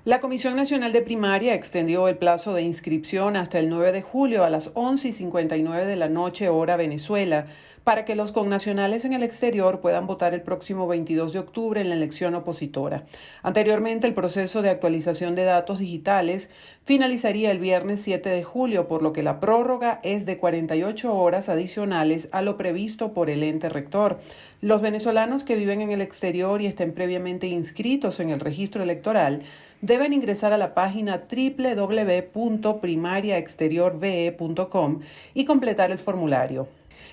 La Comisión Nacional de Primaria extendió el plazo de inscripción hasta el 9 de julio a las 11:59 de la noche, hora Venezuela, para que los connacionales en el exterior puedan votar el próximo 22 de octubre en la elección opositora. Anteriormente, el proceso de actualización de datos digitales finalizaría el viernes 7 de julio, por lo que la prórroga es de 48 horas adicionales a lo previsto por el ente rector. Los venezolanos que viven en el exterior y estén previamente inscritos en el registro electoral deben ingresar a la página www.primariaexteriorve.com y completar el formulario.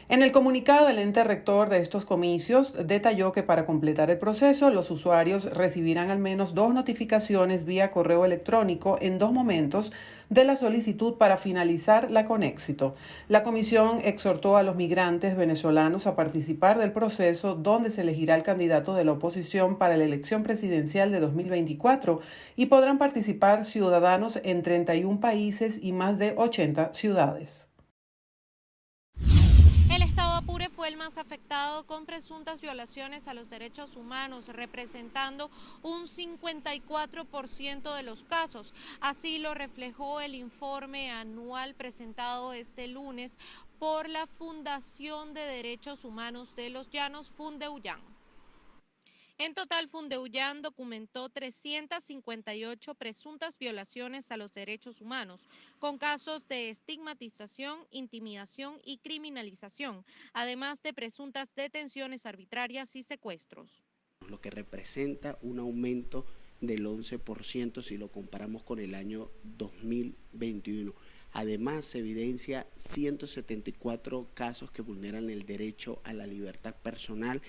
En el comunicado, el ente rector de estos comicios detalló que para completar el proceso, los usuarios recibirán al menos 2 notificaciones vía correo electrónico en 2 momentos de la solicitud para finalizarla con éxito. La comisión exhortó a los migrantes venezolanos a participar del proceso, donde se elegirá el candidato de la oposición para la elección presidencial de 2024 y podrán participar ciudadanos en 31 países y más de 80 ciudades. El estado Apure fue el más afectado con presuntas violaciones a los derechos humanos, representando un 54% de los casos. Así lo reflejó el informe anual presentado este lunes por la Fundación de Derechos Humanos de los Llanos, Fundeuyán. En total, Fundeuyán documentó 358 presuntas violaciones a los derechos humanos, con casos de estigmatización, intimidación y criminalización, además de presuntas detenciones arbitrarias y secuestros. Lo que representa un aumento del 11% si lo comparamos con el año 2021. Además, se evidencia 174 casos que vulneran el derecho a la libertad personal,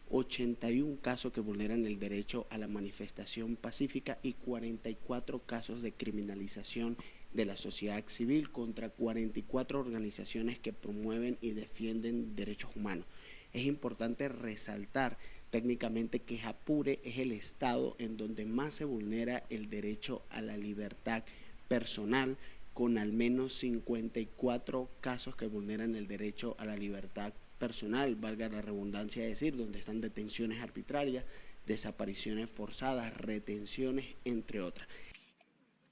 81 casos que vulneran el derecho a la manifestación pacífica y 44 casos de criminalización de la sociedad civil contra 44 organizaciones que promueven y defienden derechos humanos. Es importante resaltar técnicamente que Apure es el estado en donde más se vulnera el derecho a la libertad personal, con al menos 54 casos que vulneran el derecho a la libertad personal, valga la redundancia de decir, donde están detenciones arbitrarias, desapariciones forzadas, retenciones, entre otras.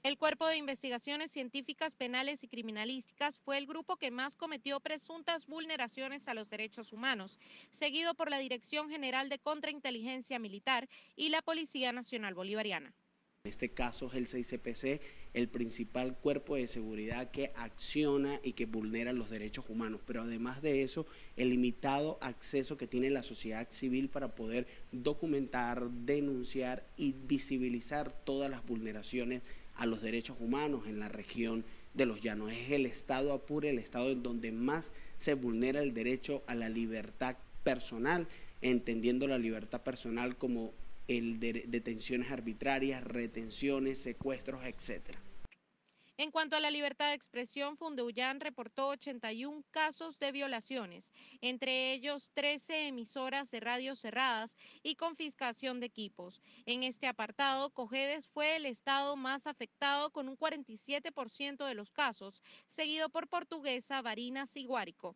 El Cuerpo de Investigaciones Científicas, Penales y Criminalísticas fue el grupo que más cometió presuntas vulneraciones a los derechos humanos, seguido por la Dirección General de Contrainteligencia Militar y la Policía Nacional Bolivariana. En este caso es el 6CPC, el principal cuerpo de seguridad que acciona y que vulnera los derechos humanos, pero además de eso, el limitado acceso que tiene la sociedad civil para poder documentar, denunciar y visibilizar todas las vulneraciones a los derechos humanos en la región de los Llanos. Es el estado Apure, el estado en donde más se vulnera el derecho a la libertad personal, entendiendo la libertad personal como el de detenciones arbitrarias, retenciones, secuestros, etc. En cuanto a la libertad de expresión, Fundeuyán reportó 81 casos de violaciones, entre ellos 13 emisoras de radio cerradas y confiscación de equipos. En este apartado, Cojedes fue el estado más afectado con un 47% de los casos, seguido por Portuguesa, Barinas y Guárico.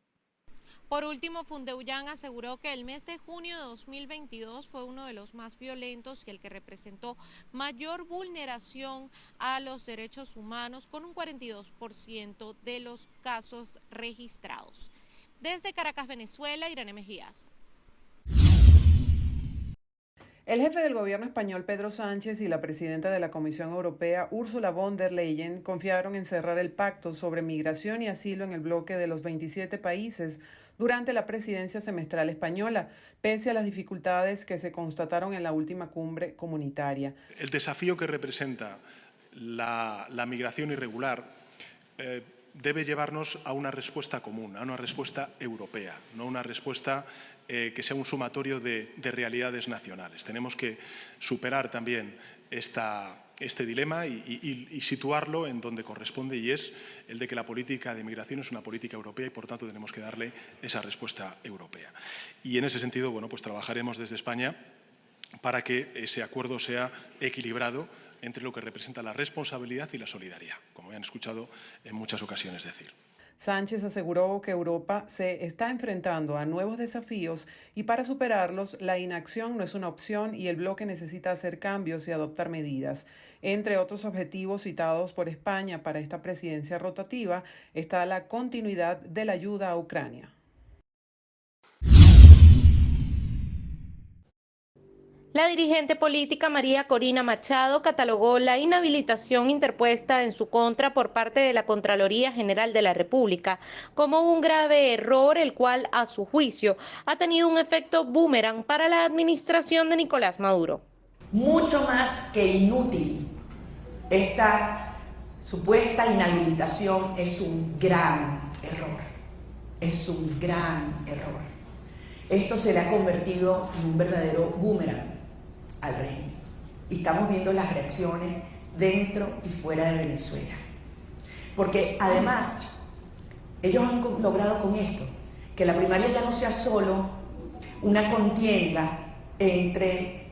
Por último, Fundeuyán aseguró que el mes de junio de 2022 fue uno de los más violentos y el que representó mayor vulneración a los derechos humanos, con un 42% de los casos registrados. Desde Caracas, Venezuela, Irene Mejías. El jefe del gobierno español, Pedro Sánchez, y la presidenta de la Comisión Europea, Ursula von der Leyen, confiaron en cerrar el pacto sobre migración y asilo en el bloque de los 27 países durante la presidencia semestral española, pese a las dificultades que se constataron en la última cumbre comunitaria. El desafío que representa la migración irregular debe llevarnos a una respuesta común, a una respuesta europea, no una respuesta que sea un sumatorio de realidades nacionales. Tenemos que superar también este dilema y situarlo en donde corresponde, y es el de que la política de migración es una política europea y, por tanto, tenemos que darle esa respuesta europea. Y en ese sentido, bueno, pues trabajaremos desde España para que ese acuerdo sea equilibrado entre lo que representa la responsabilidad y la solidaridad, como me han escuchado en muchas ocasiones decir. Sánchez aseguró que Europa se está enfrentando a nuevos desafíos y para superarlos la inacción no es una opción y el bloque necesita hacer cambios y adoptar medidas. Entre otros objetivos citados por España para esta presidencia rotativa está la continuidad de la ayuda a Ucrania. La dirigente política María Corina Machado catalogó la inhabilitación interpuesta en su contra por parte de la Contraloría General de la República como un grave error, el cual, a su juicio, ha tenido un efecto boomerang para la administración de Nicolás Maduro. Mucho más que inútil, esta supuesta inhabilitación es un gran error. Es un gran error. Esto se le ha convertido en un verdadero boomerang al régimen. Y estamos viendo las reacciones dentro y fuera de Venezuela. Porque además, ellos han logrado con esto que la primaria ya no sea solo una contienda entre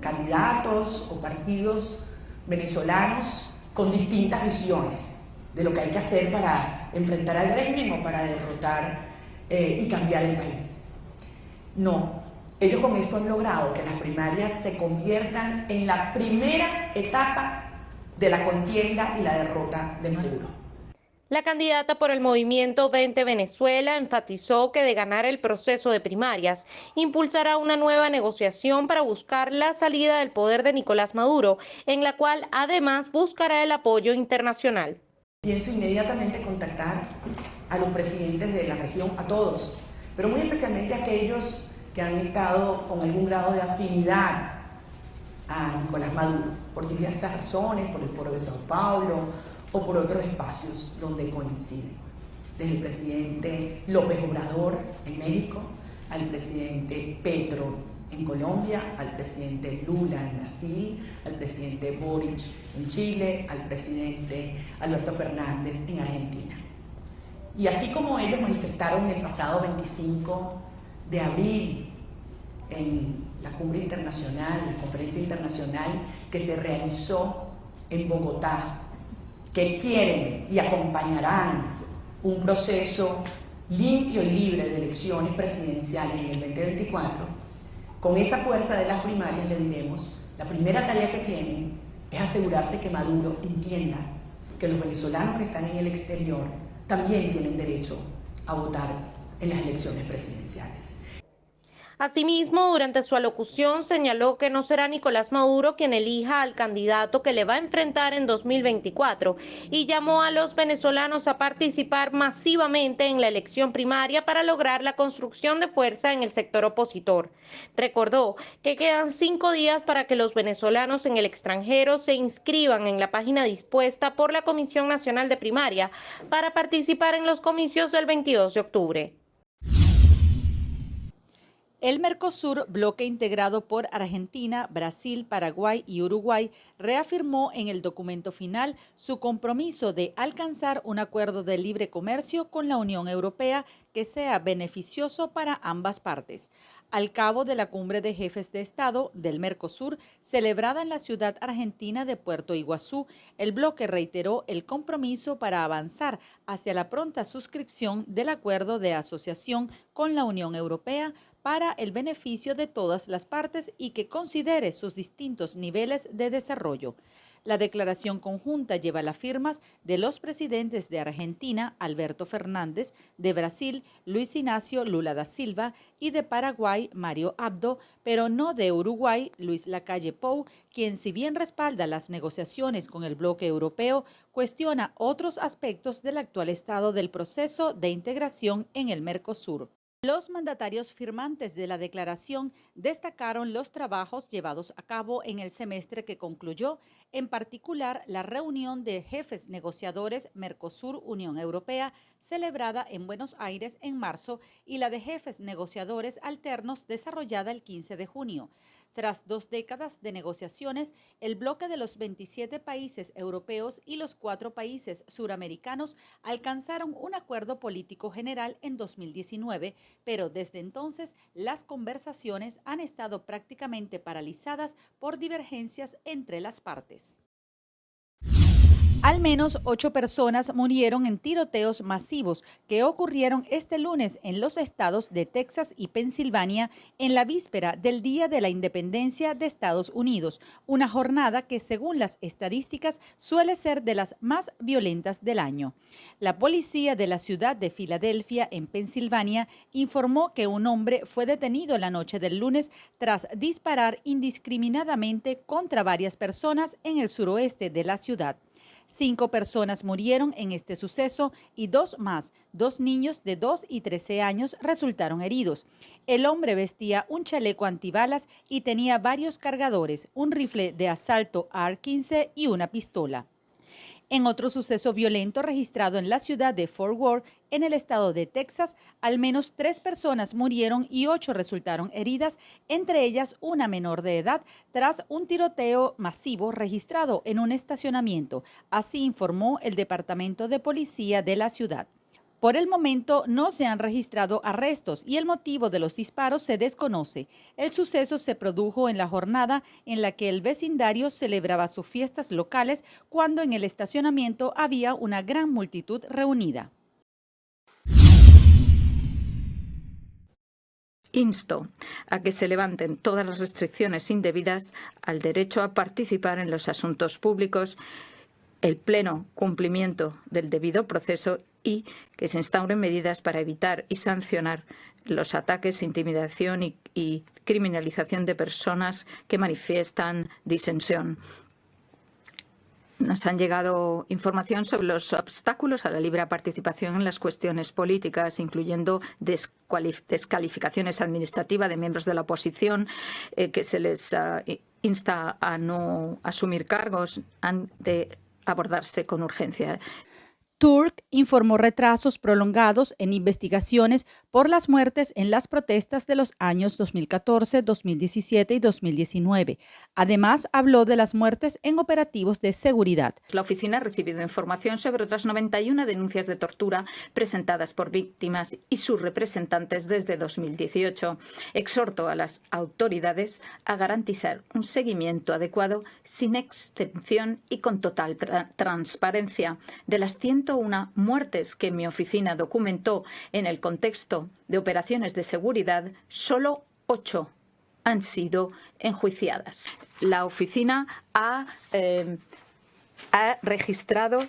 candidatos o partidos venezolanos con distintas visiones de lo que hay que hacer para enfrentar al régimen o para derrotar y cambiar el país. No. Ellos con esto han logrado que las primarias se conviertan en la primera etapa de la contienda y la derrota de Maduro. La candidata por el movimiento 20 Venezuela enfatizó que de ganar el proceso de primarias, impulsará una nueva negociación para buscar la salida del poder de Nicolás Maduro, en la cual además buscará el apoyo internacional. Pienso inmediatamente contactar a los presidentes de la región, a todos, pero muy especialmente a aquellos que han estado con algún grado de afinidad a Nicolás Maduro, por diversas razones, por el Foro de Sao Paulo o por otros espacios donde coinciden. Desde el presidente López Obrador en México, al presidente Petro en Colombia, al presidente Lula en Brasil, al presidente Boric en Chile, al presidente Alberto Fernández en Argentina. Y así como ellos manifestaron el pasado 25 de abril en la cumbre internacional, la conferencia internacional que se realizó en Bogotá, que quieren y acompañarán un proceso limpio y libre de elecciones presidenciales en el 2024, con esa fuerza de las primarias le diremos, la primera tarea que tienen es asegurarse que Maduro entienda que los venezolanos que están en el exterior también tienen derecho a votar en las elecciones presidenciales. Asimismo, durante su alocución señaló que no será Nicolás Maduro quien elija al candidato que le va a enfrentar en 2024 y llamó a los venezolanos a participar masivamente en la elección primaria para lograr la construcción de fuerza en el sector opositor. Recordó que quedan 5 días para que los venezolanos en el extranjero se inscriban en la página dispuesta por la Comisión Nacional de Primaria para participar en los comicios del 22 de octubre. El Mercosur, bloque integrado por Argentina, Brasil, Paraguay y Uruguay, reafirmó en el documento final su compromiso de alcanzar un acuerdo de libre comercio con la Unión Europea que sea beneficioso para ambas partes. Al cabo de la cumbre de jefes de Estado del Mercosur, celebrada en la ciudad argentina de Puerto Iguazú, el bloque reiteró el compromiso para avanzar hacia la pronta suscripción del acuerdo de asociación con la Unión Europea para el beneficio de todas las partes y que considere sus distintos niveles de desarrollo. La declaración conjunta lleva las firmas de los presidentes de Argentina, Alberto Fernández, de Brasil, Luis Ignacio Lula da Silva y de Paraguay, Mario Abdo, pero no de Uruguay, Luis Lacalle Pou, quien si bien respalda las negociaciones con el bloque europeo, cuestiona otros aspectos del actual estado del proceso de integración en el Mercosur. Los mandatarios firmantes de la declaración destacaron los trabajos llevados a cabo en el semestre que concluyó, en particular la reunión de jefes negociadores Mercosur-Unión Europea celebrada en Buenos Aires en marzo y la de jefes negociadores alternos desarrollada el 15 de junio. Tras 2 décadas de negociaciones, el bloque de los 27 países europeos y los 4 países suramericanos alcanzaron un acuerdo político general en 2019, pero desde entonces las conversaciones han estado prácticamente paralizadas por divergencias entre las partes. Al menos 8 personas murieron en tiroteos masivos que ocurrieron este lunes en los estados de Texas y Pensilvania en la víspera del Día de la Independencia de Estados Unidos, una jornada que según las estadísticas suele ser de las más violentas del año. La policía de la ciudad de Filadelfia, en Pensilvania, informó que un hombre fue detenido la noche del lunes tras disparar indiscriminadamente contra varias personas en el suroeste de la ciudad. 5 personas murieron en este suceso y 2 niños de 2 y 13 años resultaron heridos. El hombre vestía un chaleco antibalas y tenía varios cargadores, un rifle de asalto AR-15 y una pistola. En otro suceso violento registrado en la ciudad de Fort Worth, en el estado de Texas, al menos 3 personas murieron y 8 resultaron heridas, entre ellas una menor de edad, tras un tiroteo masivo registrado en un estacionamiento. Así informó el Departamento de Policía de la ciudad. Por el momento no se han registrado arrestos y el motivo de los disparos se desconoce. El suceso se produjo en la jornada en la que el vecindario celebraba sus fiestas locales cuando en el estacionamiento había una gran multitud reunida. Insto a que se levanten todas las restricciones indebidas al derecho a participar en los asuntos públicos, el pleno cumplimiento del debido proceso y que se instauren medidas para evitar y sancionar los ataques, intimidación y criminalización de personas que manifiestan disensión. Nos han llegado información sobre los obstáculos a la libre participación en las cuestiones políticas, incluyendo descalificaciones administrativas de miembros de la oposición, que se les insta a no asumir cargos, han de abordarse con urgencia. Turk informó retrasos prolongados en investigaciones por las muertes en las protestas de los años 2014, 2017 y 2019. Además, habló de las muertes en operativos de seguridad. La oficina ha recibido información sobre otras 91 denuncias de tortura presentadas por víctimas y sus representantes desde 2018. Exhorto a las autoridades a garantizar un seguimiento adecuado, sin extensión y con total transparencia de las 101 muertes que mi oficina documentó en el contexto de operaciones de seguridad. Solo 8 han sido enjuiciadas. La oficina ha registrado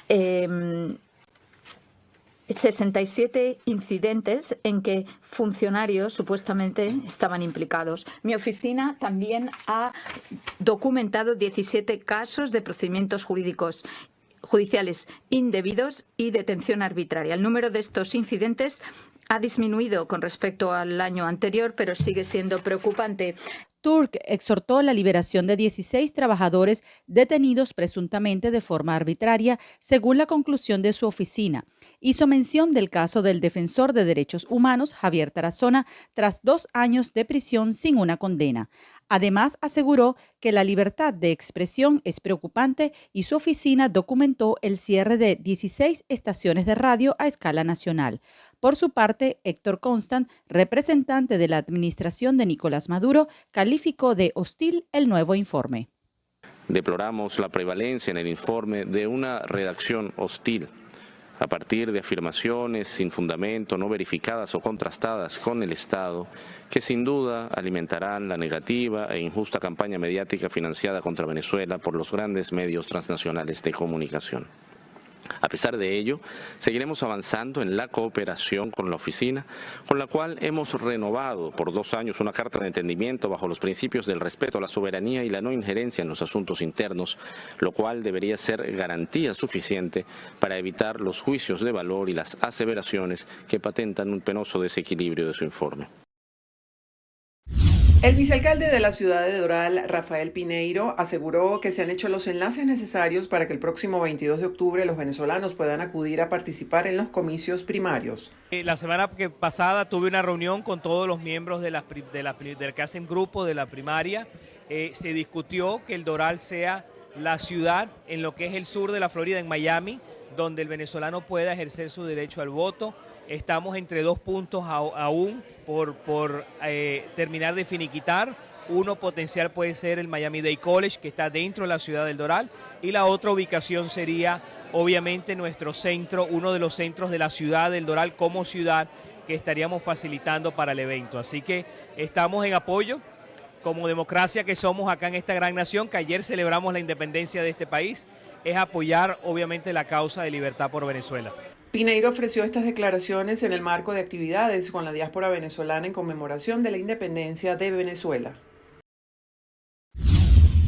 67 incidentes en que funcionarios supuestamente estaban implicados. Mi oficina también ha documentado 17 casos de procedimientos judiciales indebidos y detención arbitraria. El número de estos incidentes ha disminuido con respecto al año anterior, pero sigue siendo preocupante. Turk exhortó la liberación de 16 trabajadores detenidos presuntamente de forma arbitraria, según la conclusión de su oficina. Hizo mención del caso del defensor de derechos humanos, Javier Tarazona, tras 2 años de prisión sin una condena. Además, aseguró que la libertad de expresión es preocupante y su oficina documentó el cierre de 16 estaciones de radio a escala nacional. Por su parte, Héctor Constant, representante de la administración de Nicolás Maduro, calificó de hostil el nuevo informe. Deploramos la prevalencia en el informe de una redacción hostil, a partir de afirmaciones sin fundamento, no verificadas o contrastadas con el Estado, que sin duda alimentarán la negativa e injusta campaña mediática financiada contra Venezuela por los grandes medios transnacionales de comunicación. A pesar de ello, seguiremos avanzando en la cooperación con la oficina, con la cual hemos renovado por 2 años una carta de entendimiento bajo los principios del respeto a la soberanía y la no injerencia en los asuntos internos, lo cual debería ser garantía suficiente para evitar los juicios de valor y las aseveraciones que patentan un penoso desequilibrio de su informe. El vicealcalde de la ciudad de Doral, Rafael Pineiro, aseguró que se han hecho los enlaces necesarios para que el próximo 22 de octubre los venezolanos puedan acudir a participar en los comicios primarios. La semana pasada tuve una reunión con todos los miembros del que hacen grupo de la primaria. Se discutió que el Doral sea la ciudad en lo que es el sur de la Florida, en Miami, donde el venezolano pueda ejercer su derecho al voto. Estamos entre 2 puntos aún por terminar de finiquitar Uno potencial puede ser el Miami-Dade College, que está dentro de la ciudad del Doral, y la otra ubicación sería obviamente nuestro centro, uno de los centros de la ciudad del Doral como ciudad que estaríamos facilitando para el evento. Así que estamos en apoyo, como democracia que somos acá en esta gran nación, que ayer celebramos la independencia de este país, es apoyar obviamente la causa de libertad por Venezuela. Pineiro ofreció estas declaraciones en el marco de actividades con la diáspora venezolana en conmemoración de la independencia de Venezuela.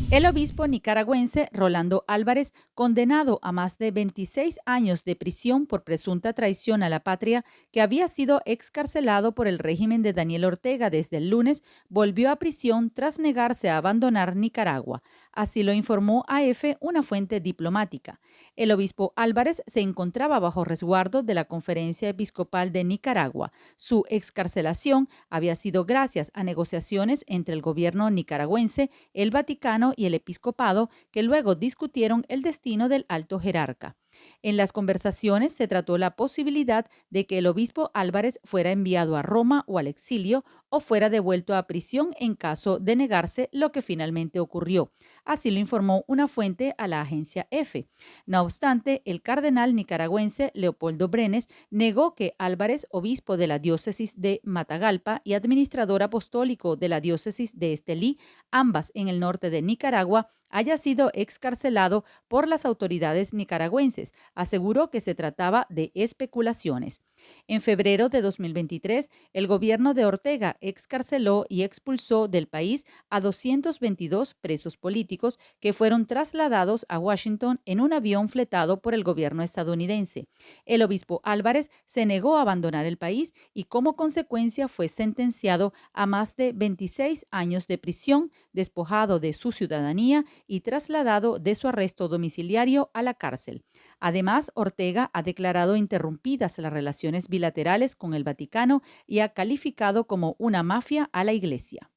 El obispo nicaragüense Rolando Álvarez, condenado a más de 26 años de prisión por presunta traición a la patria, que había sido excarcelado por el régimen de Daniel Ortega desde el lunes, volvió a prisión tras negarse a abandonar Nicaragua. Así lo informó AF una fuente diplomática. El obispo Álvarez se encontraba bajo resguardo de la Conferencia Episcopal de Nicaragua. Su excarcelación había sido gracias a negociaciones entre el gobierno nicaragüense, el Vaticano y el episcopado, que luego discutieron el destino del alto jerarca. En las conversaciones se trató la posibilidad de que el obispo Álvarez fuera enviado a Roma o al exilio o fuera devuelto a prisión en caso de negarse, lo que finalmente ocurrió. Así lo informó una fuente a la agencia EFE. No obstante, el cardenal nicaragüense Leopoldo Brenes negó que Álvarez, obispo de la diócesis de Matagalpa y administrador apostólico de la diócesis de Estelí, ambas en el norte de Nicaragua, haya sido excarcelado por las autoridades nicaragüenses. Aseguró que se trataba de especulaciones. En febrero de 2023, el gobierno de Ortega excarceló y expulsó del país a 222 presos políticos que fueron trasladados a Washington en un avión fletado por el gobierno estadounidense. El obispo Álvarez se negó a abandonar el país y como consecuencia fue sentenciado a más de 26 años de prisión, despojado de su ciudadanía y trasladado de su arresto domiciliario a la cárcel. Además, Ortega ha declarado interrumpidas las relaciones bilaterales con el Vaticano y ha calificado como una mafia a la Iglesia.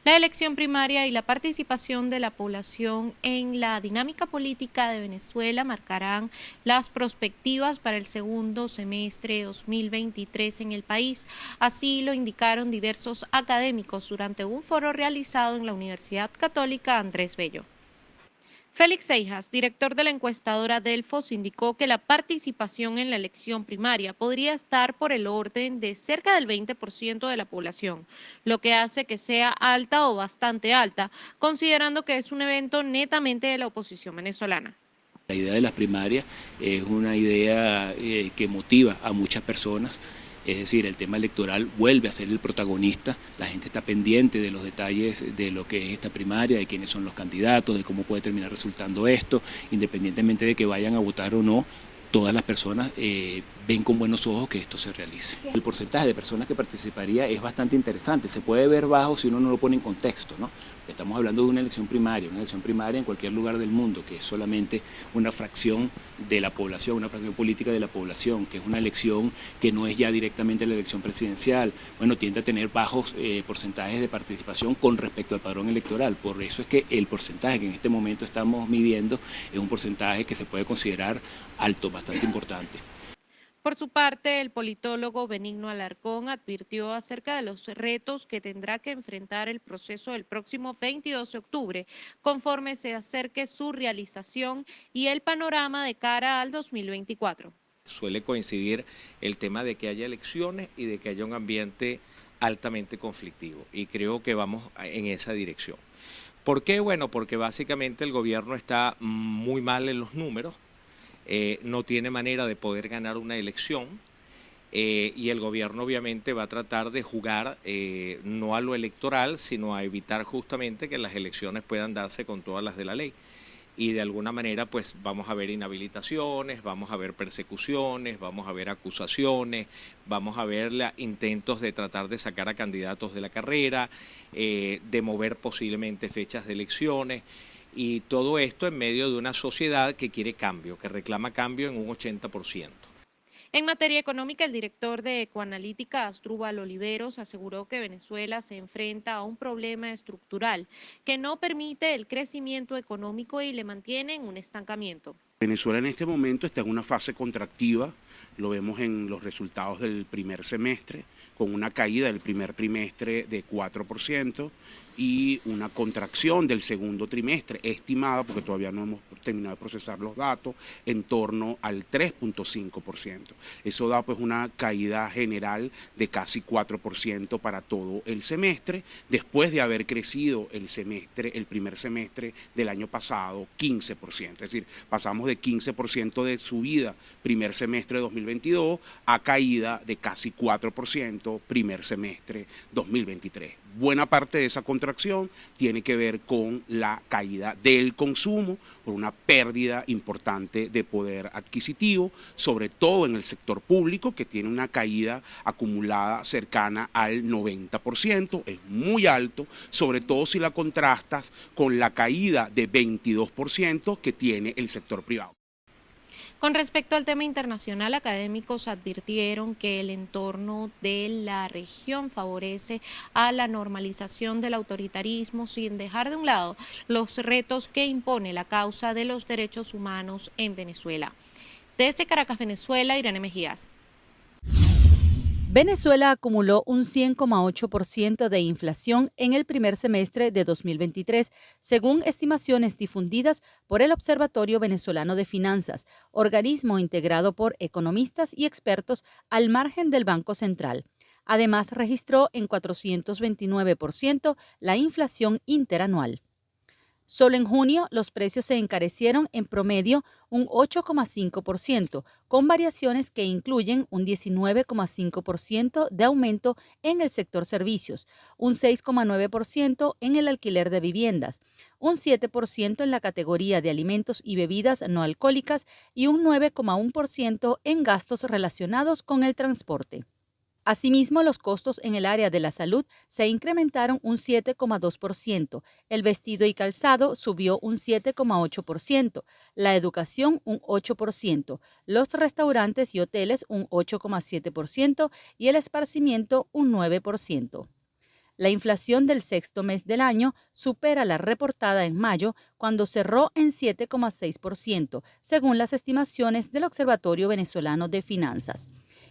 La elección primaria y la participación de la población en la dinámica política de Venezuela marcarán las perspectivas para el segundo semestre de 2023 en el país. Así lo indicaron diversos académicos durante un foro realizado en la Universidad Católica Andrés Bello. Félix Seijas, director de la encuestadora Delfos, indicó que la participación en la elección primaria podría estar por el orden de cerca del 20% de la población, lo que hace que sea alta o bastante alta, considerando que es un evento netamente de la oposición venezolana. La idea de las primarias es una idea que motiva a muchas personas. Es decir, el tema electoral vuelve a ser el protagonista, la gente está pendiente de los detalles de lo que es esta primaria, de quiénes son los candidatos, de cómo puede terminar resultando esto, independientemente de que vayan a votar o no, todas las personas ven con buenos ojos que esto se realice. El porcentaje de personas que participaría es bastante interesante, se puede ver bajo si uno no lo pone en contexto, ¿no? Estamos hablando de una elección primaria en cualquier lugar del mundo, que es solamente una fracción de la población, una fracción política de la población, que es una elección que no es ya directamente la elección presidencial. Bueno, tiende a tener bajos porcentajes de participación con respecto al padrón electoral. Por eso es que el porcentaje que en este momento estamos midiendo es un porcentaje que se puede considerar alto, bastante importante. Por su parte, el politólogo Benigno Alarcón advirtió acerca de los retos que tendrá que enfrentar el proceso del próximo 22 de octubre, conforme se acerque su realización y el panorama de cara al 2024. Suele coincidir el tema de que haya elecciones y de que haya un ambiente altamente conflictivo, y creo que vamos en esa dirección. ¿Por qué? Bueno, porque básicamente el gobierno está muy mal en los números. No tiene manera de poder ganar una elección y el gobierno obviamente va a tratar de jugar no a lo electoral, sino a evitar justamente que las elecciones puedan darse con todas las de la ley. Y de alguna manera pues vamos a ver inhabilitaciones, vamos a ver persecuciones, vamos a ver acusaciones, vamos a ver intentos de tratar de sacar a candidatos de la carrera, de mover posiblemente fechas de elecciones. Y todo esto en medio de una sociedad que quiere cambio, que reclama cambio en un 80%. En materia económica, el director de Ecoanalítica, Asdrúbal Oliveros, aseguró que Venezuela se enfrenta a un problema estructural que no permite el crecimiento económico y le mantiene en un estancamiento. Venezuela en este momento está en una fase contractiva, lo vemos en los resultados del primer semestre, con una caída del primer trimestre de 4% y una contracción del segundo trimestre estimada, porque todavía no hemos terminado de procesar los datos, en torno al 3.5%. Eso da pues una caída general de casi 4% para todo el semestre, después de haber crecido el primer semestre del año pasado 15%. Es decir, pasamos de 15% de subida primer semestre de 2022 a caída de casi 4% primer semestre 2023. Buena parte de esa contracción tiene que ver con la caída del consumo, por una pérdida importante de poder adquisitivo, sobre todo en el sector público, que tiene una caída acumulada cercana al 90%, es muy alto, sobre todo si la contrastas con la caída de 22% que tiene el sector privado. Con respecto al tema internacional, académicos advirtieron que el entorno de la región favorece a la normalización del autoritarismo sin dejar de un lado los retos que impone la causa de los derechos humanos en Venezuela. Desde Caracas, Venezuela, Irene Mejías. Venezuela acumuló un 100,8% de inflación en el primer semestre de 2023, según estimaciones difundidas por el Observatorio Venezolano de Finanzas, organismo integrado por economistas y expertos al margen del Banco Central. Además, registró en 429% la inflación interanual. Solo en junio, los precios se encarecieron en promedio un 8,5%, con variaciones que incluyen un 19,5% de aumento en el sector servicios, un 6,9% en el alquiler de viviendas, un 7% en la categoría de alimentos y bebidas no alcohólicas y un 9,1% en gastos relacionados con el transporte. Asimismo, los costos en el área de la salud se incrementaron un 7,2%, el vestido y calzado subió un 7,8%, la educación un 8%, los restaurantes y hoteles un 8,7% y el esparcimiento un 9%. La inflación del sexto mes del año supera la reportada en mayo, cuando cerró en 7,6%, según las estimaciones del Observatorio Venezolano de Finanzas.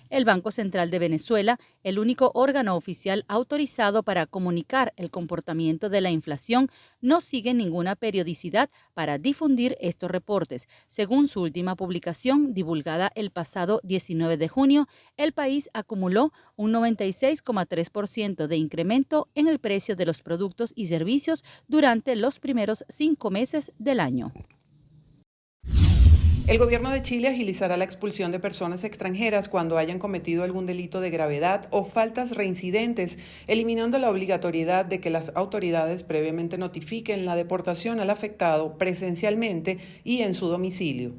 El Banco Central de Venezuela, el único órgano oficial autorizado para comunicar el comportamiento de la inflación, no sigue ninguna periodicidad para difundir estos reportes. Según su última publicación, divulgada el pasado 19 de junio, el país acumuló un 96,3% de incremento en el precio de los productos y servicios durante los primeros 5 meses del año. El gobierno de Chile agilizará la expulsión de personas extranjeras cuando hayan cometido algún delito de gravedad o faltas reincidentes, eliminando la obligatoriedad de que las autoridades previamente notifiquen la deportación al afectado presencialmente y en su domicilio.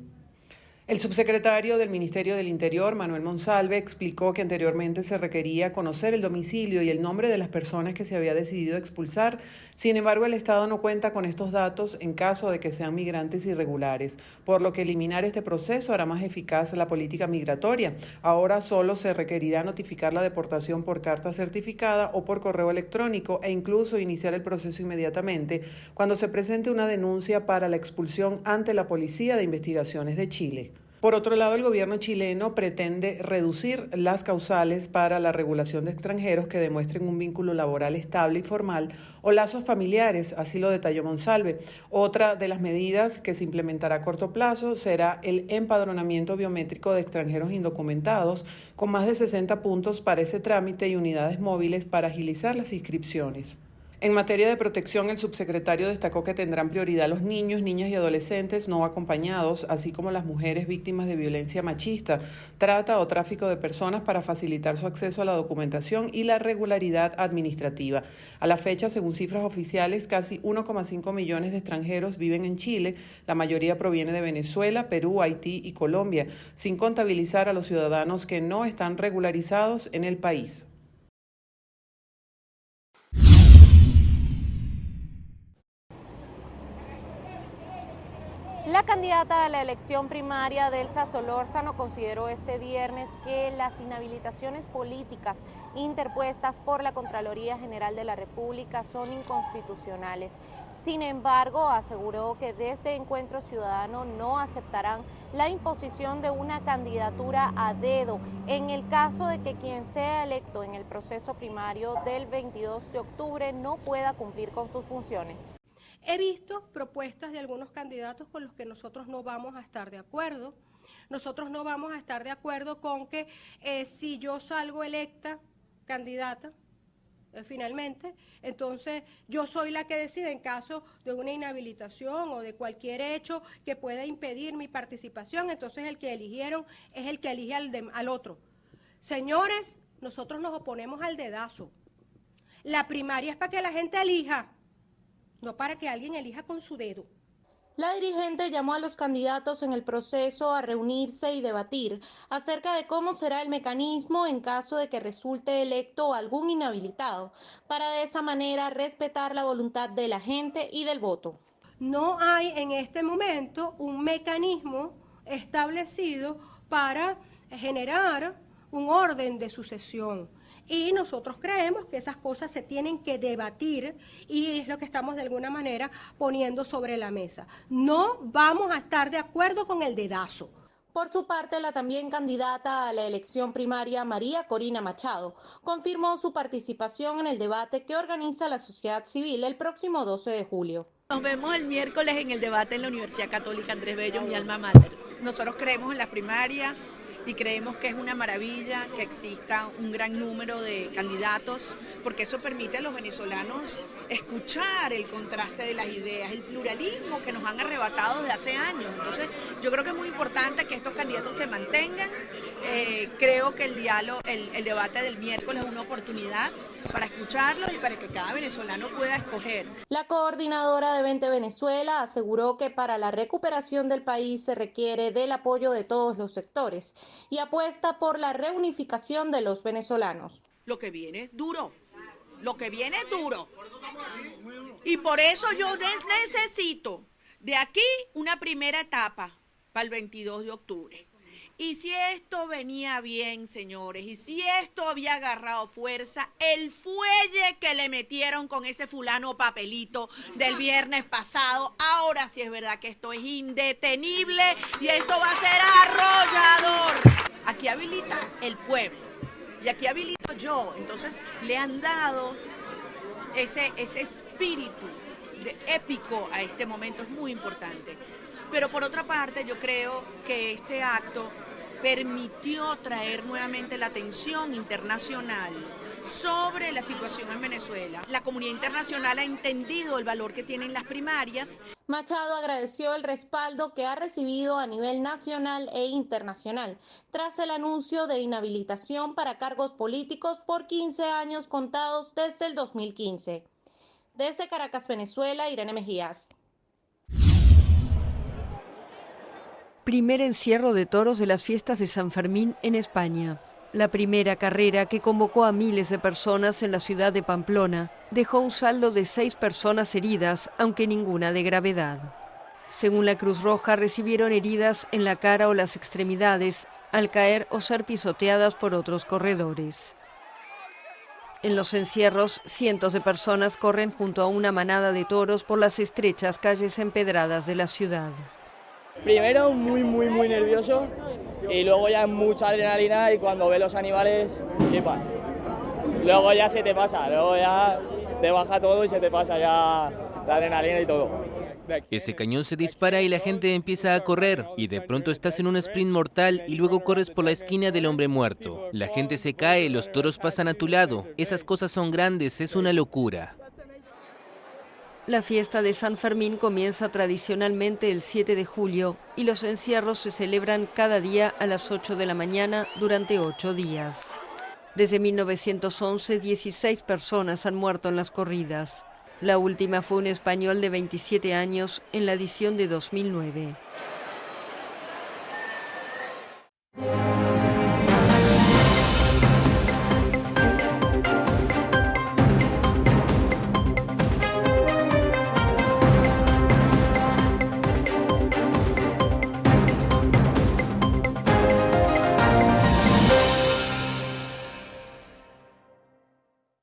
El subsecretario del Ministerio del Interior, Manuel Monsalve, explicó que anteriormente se requería conocer el domicilio y el nombre de las personas que se había decidido expulsar. Sin embargo, el Estado no cuenta con estos datos en caso de que sean migrantes irregulares, por lo que eliminar este proceso hará más eficaz la política migratoria. Ahora solo se requerirá notificar la deportación por carta certificada o por correo electrónico e incluso iniciar el proceso inmediatamente cuando se presente una denuncia para la expulsión ante la Policía de Investigaciones de Chile. Por otro lado, el gobierno chileno pretende reducir las causales para la regulación de extranjeros que demuestren un vínculo laboral estable y formal o lazos familiares, así lo detalló Monsalve. Otra de las medidas que se implementará a corto plazo será el empadronamiento biométrico de extranjeros indocumentados, con más de 60 puntos para ese trámite y unidades móviles para agilizar las inscripciones. En materia de protección, el subsecretario destacó que tendrán prioridad los niños, niñas y adolescentes no acompañados, así como las mujeres víctimas de violencia machista, trata o tráfico de personas para facilitar su acceso a la documentación y la regularidad administrativa. A la fecha, según cifras oficiales, casi 1,5 millones de extranjeros viven en Chile, la mayoría proviene de Venezuela, Perú, Haití y Colombia, sin contabilizar a los ciudadanos que no están regularizados en el país. La candidata a la elección primaria, Delsa Solórzano, consideró este viernes que las inhabilitaciones políticas interpuestas por la Contraloría General de la República son inconstitucionales. Sin embargo, aseguró que desde Encuentro Ciudadano no aceptarán la imposición de una candidatura a dedo en el caso de que quien sea electo en el proceso primario del 22 de octubre no pueda cumplir con sus funciones. He visto propuestas de algunos candidatos con los que nosotros no vamos a estar de acuerdo. Nosotros no vamos a estar de acuerdo con que si yo salgo electa candidata, finalmente, entonces yo soy la que decide en caso de una inhabilitación o de cualquier hecho que pueda impedir mi participación, entonces el que eligieron es el que elige al otro. Señores, nosotros nos oponemos al dedazo. La primaria es para que la gente elija, no para que alguien elija con su dedo. La dirigente llamó a los candidatos en el proceso a reunirse y debatir acerca de cómo será el mecanismo en caso de que resulte electo algún inhabilitado, para de esa manera respetar la voluntad de la gente y del voto. No hay en este momento un mecanismo establecido para generar un orden de sucesión. Y nosotros creemos que esas cosas se tienen que debatir y es lo que estamos de alguna manera poniendo sobre la mesa. No vamos a estar de acuerdo con el dedazo. Por su parte, la también candidata a la elección primaria, María Corina Machado, confirmó su participación en el debate que organiza la sociedad civil el próximo 12 de julio. Nos vemos el miércoles en el debate en la Universidad Católica Andrés Bello, mi alma mater. Nosotros creemos en las primarias y creemos que es una maravilla que exista un gran número de candidatos, porque eso permite a los venezolanos escuchar el contraste de las ideas, el pluralismo que nos han arrebatado desde hace años. Entonces, yo creo que es muy importante que estos candidatos se mantengan. Creo que el diálogo, el debate del miércoles es una oportunidad para escucharlos y para que cada venezolano pueda escoger. La coordinadora de Vente Venezuela aseguró que para la recuperación del país se requiere del apoyo de todos los sectores y apuesta por la reunificación de los venezolanos. Lo que viene es duro, lo que viene es duro. Y por eso yo necesito de aquí una primera etapa para el 22 de octubre. Y si esto venía bien, señores, y si esto había agarrado fuerza, el fuelle que le metieron con ese fulano papelito del viernes pasado, ahora sí es verdad que esto es indetenible y esto va a ser arrollador. Aquí habilita el pueblo y aquí habilito yo. Entonces le han dado ese espíritu épico a este momento, es muy importante. Pero por otra parte, yo creo que este acto permitió traer nuevamente la atención internacional sobre la situación en Venezuela. La comunidad internacional ha entendido el valor que tienen las primarias. Machado agradeció el respaldo que ha recibido a nivel nacional e internacional tras el anuncio de inhabilitación para cargos políticos por 15 años contados desde el 2015. Desde Caracas, Venezuela, Irene Mejías. Primer encierro de toros de las fiestas de San Fermín en España. La primera carrera, que convocó a miles de personas en la ciudad de Pamplona, dejó un saldo de 6 personas heridas, aunque ninguna de gravedad. Según la Cruz Roja, recibieron heridas en la cara o las extremidades al caer o ser pisoteadas por otros corredores. En los encierros, cientos de personas corren junto a una manada de toros por las estrechas calles empedradas de la ciudad. Primero muy nervioso y luego ya mucha adrenalina y cuando ves los animales, flipas. Luego ya se te pasa, luego ya te baja todo y se te pasa ya la adrenalina y todo. Ese cañón se dispara y la gente empieza a correr y de pronto estás en un sprint mortal y luego corres por la esquina del hombre muerto. La gente se cae, los toros pasan a tu lado. Esas cosas son grandes, es una locura. La fiesta de San Fermín comienza tradicionalmente el 7 de julio y los encierros se celebran cada día a las 8 de la mañana durante 8 días. Desde 1911, 16 personas han muerto en las corridas. La última fue un español de 27 años en la edición de 2009.